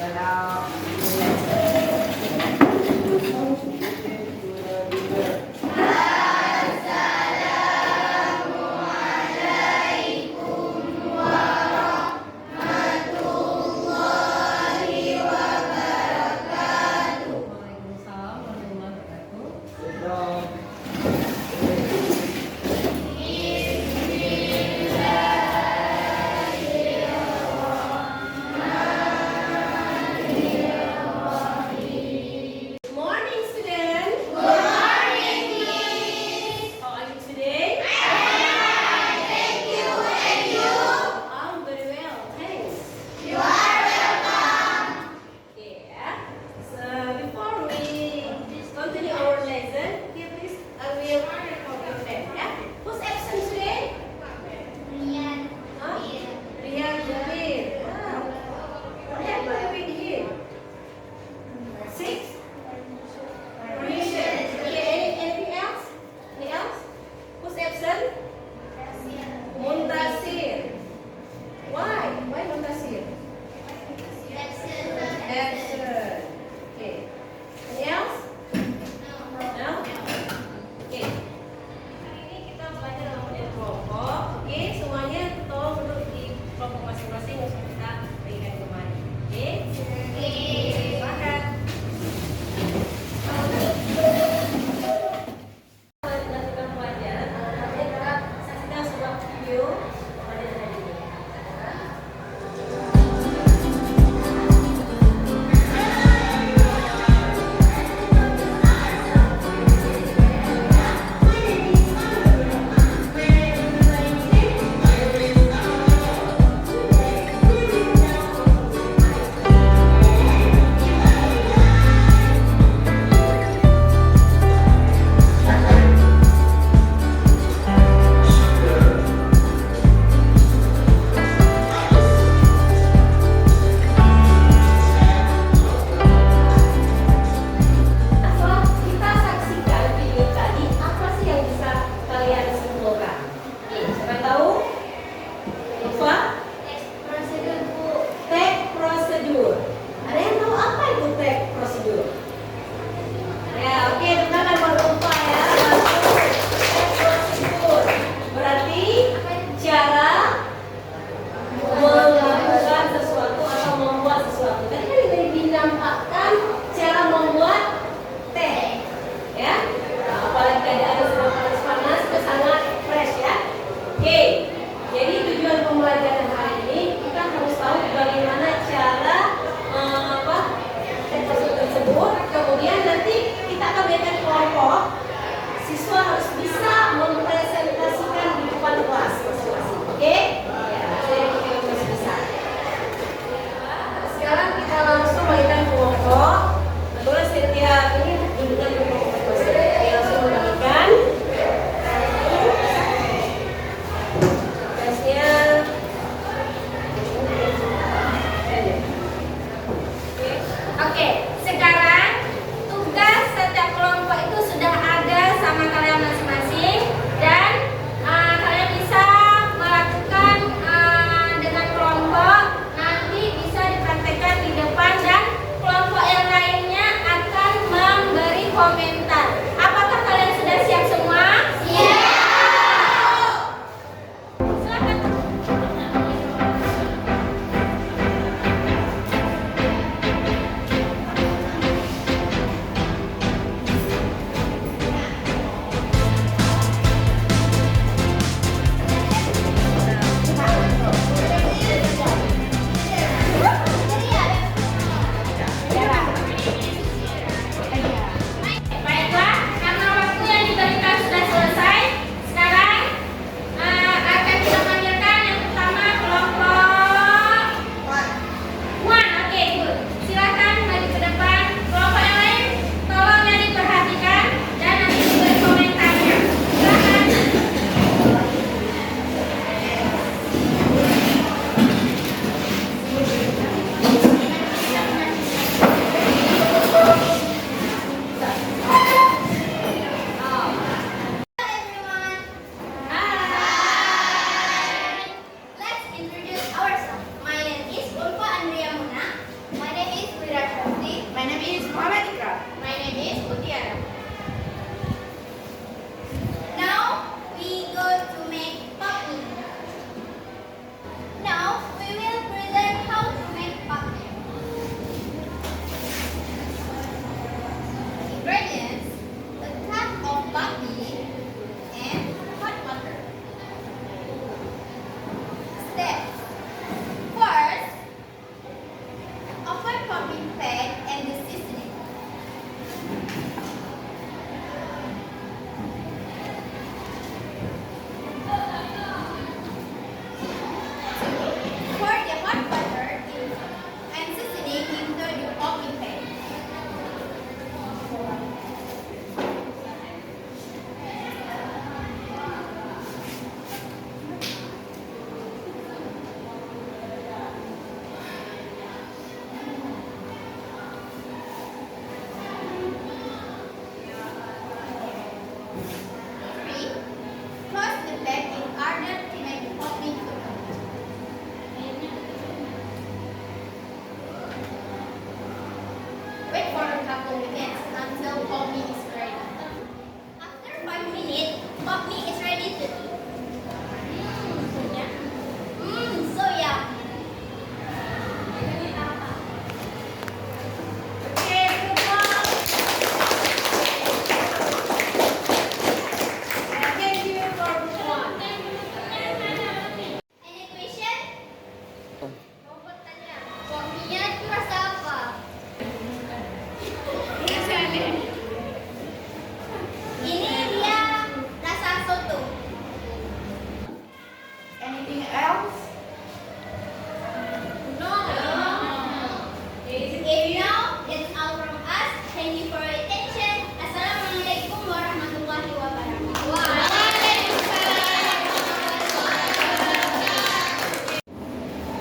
Waalaikumsalam warahmatullahi wabarakatuh. for a couple minutes until coffee is ready. After 5 minutes, coffee is ready to eat. So yum. Okay, good one. Thank you for this one. Any question? Kopinya itu rasa apa? Ini dia rasa soto. Anything else? No. If no, that's all from us. Thank you for your attention. Assalamualaikum warahmatullahi wabarakatuh.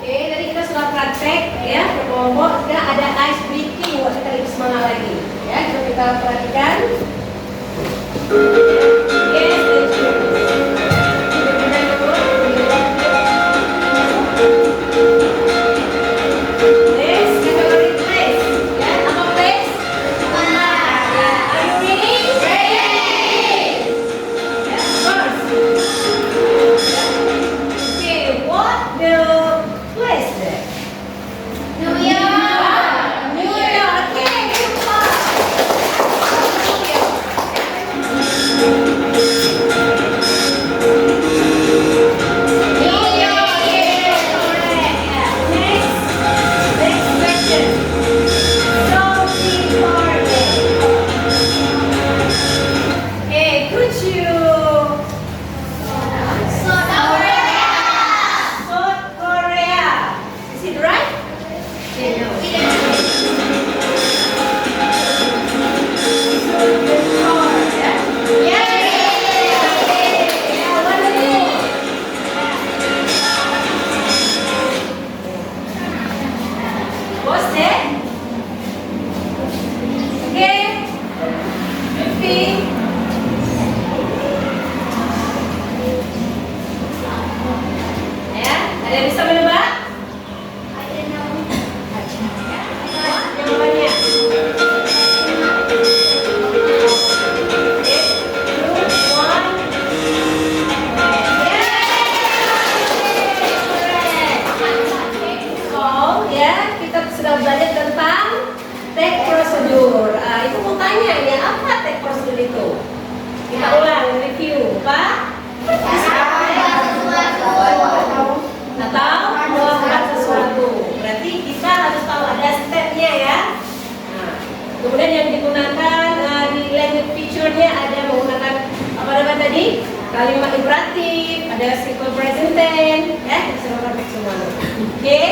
Oke, tadi kita sudah praktek ya, berkelompok. Sekarang ada ice breaking buat kita lebih semangat lagi. Ya, coba kita perhatikan. Yes, thank you. Next, category place. Ya, apa place? Are you ready? Yes, first. Okay, what the place there? New York. New York. Okay, good one. New York. Yes, correct. Yeah. Next question. Sophie Martin. Okay, could you South Korea. South Korea? Is it right? Okay, no. Good card, yeah? Yeah, wonderful. What's that? Okay. 50. Ya, ada yang bisa menebak? I don't know. Jawabannya. So, ya, kita sudah belajar tentang take prosedur. Itu mau tanya ya, apa take prosedur itu? Kita ulang, review. Apa? Atau melakukan sesuatu. Berarti kita harus tahu ada stepnya ya. Nah, kemudian yang digunakan di language feature-nya ada menggunakan apa namanya tadi? Kalimat imperatif, ada simple present tense, ya, kita bisa praktek semua. Oke.